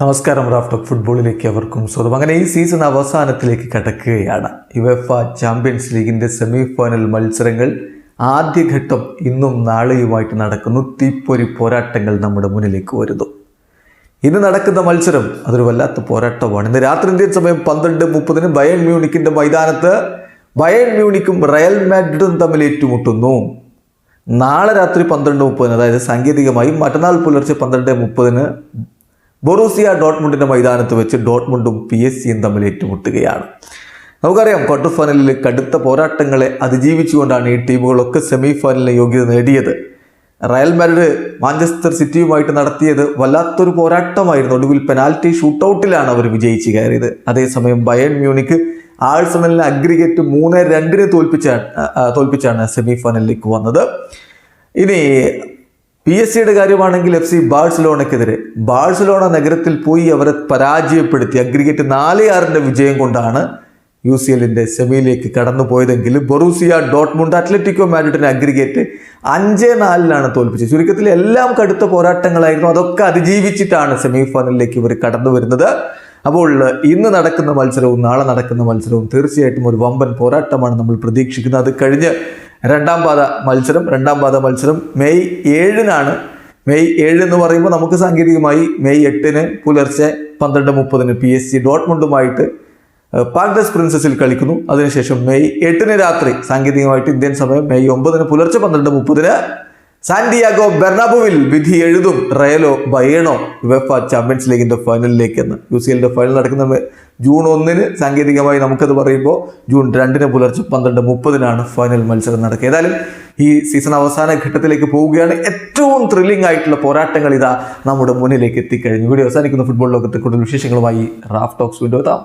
നമസ്കാരം. Raf talk ഫുട്ബോളിലേക്ക് അവർക്കും സ്വാഗതം. അങ്ങനെ ഈ സീസൺ അവസാനത്തിലേക്ക് കടക്കുകയാണ്. യുവേഫ ചാമ്പ്യൻസ് ലീഗിൻ്റെ സെമി ഫൈനൽ മത്സരങ്ങൾ ആദ്യഘട്ടം ഇന്നും നാളെയുമായിട്ട് നടക്കുന്നു. തീപ്പൊരി പോരാട്ടങ്ങൾ നമ്മുടെ മുന്നിലേക്ക് വരുന്നു. ഇന്ന് നടക്കുന്ന മത്സരം അതൊരു വല്ലാത്ത പോരാട്ടമാണ്. ഇന്ന് രാത്രി ഇന്ത്യൻ സമയം 12:30 ബയേൺ മ്യൂണിക്കിൻ്റെ മൈതാനത്ത് ബയേൺ മ്യൂണിക്കും റയൽ മാഡ്രിഡും തമ്മിൽ ഏറ്റുമുട്ടുന്നു. നാളെ രാത്രി 12:30, അതായത് സാങ്കേതികമായി മറ്റന്നാൾ പുലർച്ചെ 12:30 ബൊറൂസിയ ഡോട്ട്മുണ്ടിൻ്റെ മൈതാനത്ത് വെച്ച് ഡോട്ട്മുണ്ടും PSG തമ്മിൽ ഏറ്റുമുട്ടുകയാണ്. നമുക്കറിയാം, ക്വാർട്ടർ ഫൈനലിൽ കടുത്ത പോരാട്ടങ്ങളെ അതിജീവിച്ചുകൊണ്ടാണ് ഈ ടീമുകളൊക്കെ സെമി ഫൈനലിലെ യോഗ്യത നേടിയത്. റയൽ മാഡ്രിഡ് മാഞ്ചസ്റ്റർ സിറ്റിയുമായിട്ട് നടത്തിയത് വല്ലാത്തൊരു പോരാട്ടമായിരുന്നു. ഒടുവിൽ പെനാൽറ്റി ഷൂട്ടൗട്ടിലാണ് അവർ വിജയിച്ച് കയറിയത്. അതേസമയം ബയേൺ മ്യൂണിക്ക് ആഴ്സണലിനെ അഗ്രിഗേറ്റ് 3-2 തോൽപ്പിച്ചാണ് സെമി ഫൈനലിലേക്ക് വന്നത്. ഇനി PSG കാര്യമാണെങ്കിൽ FC ബാഴ്സലോണയ്ക്കെതിരെ ബാഴ്സലോണ നഗരത്തിൽ പോയി അവരെ പരാജയപ്പെടുത്തി അഗ്രിഗേറ്റ് 4-6 വിജയം കൊണ്ടാണ് UCL സെമിയിലേക്ക് കടന്നു പോയതെങ്കിൽ ബൊറൂസിയ ഡോട്ട്മുണ്ട് അത്ലറ്റിക്കോ മാഡ്രിഡിനെ അഗ്രിഗേറ്റ് 5-4 തോൽപ്പിച്ചത്. ചുരുക്കത്തിൽ എല്ലാം കടുത്ത പോരാട്ടങ്ങളായിരുന്നു. അതൊക്കെ അതിജീവിച്ചിട്ടാണ് സെമി ഫൈനലിലേക്ക് ഇവർ കടന്നു വരുന്നത്. അപ്പോൾ ഇന്ന് നടക്കുന്ന മത്സരവും നാളെ നടക്കുന്ന മത്സരവും തീർച്ചയായിട്ടും ഒരു വമ്പൻ പോരാട്ടമാണ് നമ്മൾ പ്രതീക്ഷിക്കുന്നത്. അത് കഴിഞ്ഞ് രണ്ടാം പാദ മത്സരം മെയ് 7 മെയ് 7 എന്ന് പറയുമ്പോൾ നമുക്ക് സാങ്കേതികമായി മെയ് 8 പുലർച്ചെ 12:30 PSG ഡോട്ട്മുണ്ടുമായിട്ട് പാർക്ക് ദെസ് പ്രിൻസസിൽ കളിക്കുന്നു. അതിനുശേഷം മെയ് 8 രാത്രി സാങ്കേതികമായിട്ട് ഇന്ത്യൻ സമയം മെയ് 9 പുലർച്ചെ 12:30 സാന്റിയാഗോ ബെർണാബുവിൽ വിധി എഴുതും റയലോ ബയേണോ യുവേഫ ചാമ്പ്യൻസ് ലീഗിൻ്റെ ഫൈനലിലേക്കെന്ന്. UCL ഫൈനൽ നടക്കുന്ന ജൂൺ 1 സാങ്കേതികമായി നമുക്കത് പറയുമ്പോൾ ജൂൺ 2 പുലർച്ചെ 12:30 ഫൈനൽ മത്സരം നടക്കുക. ഏതായാലും ഈ സീസൺ അവസാന ഘട്ടത്തിലേക്ക് പോവുകയാണ്. ഏറ്റവും ത്രില്ലിംഗ് ആയിട്ടുള്ള പോരാട്ടങ്ങൾ ഇതാ നമ്മുടെ മുന്നിലേക്ക് എത്തിക്കഴിഞ്ഞു. വീഡിയോ അവസാനിക്കുന്ന ഫുട്ബോൾ ലോകത്തെ കൂടുതൽ വിശേഷങ്ങളുമായി റാഫ് ടോക്സ് വീണ്ടും എത്താം.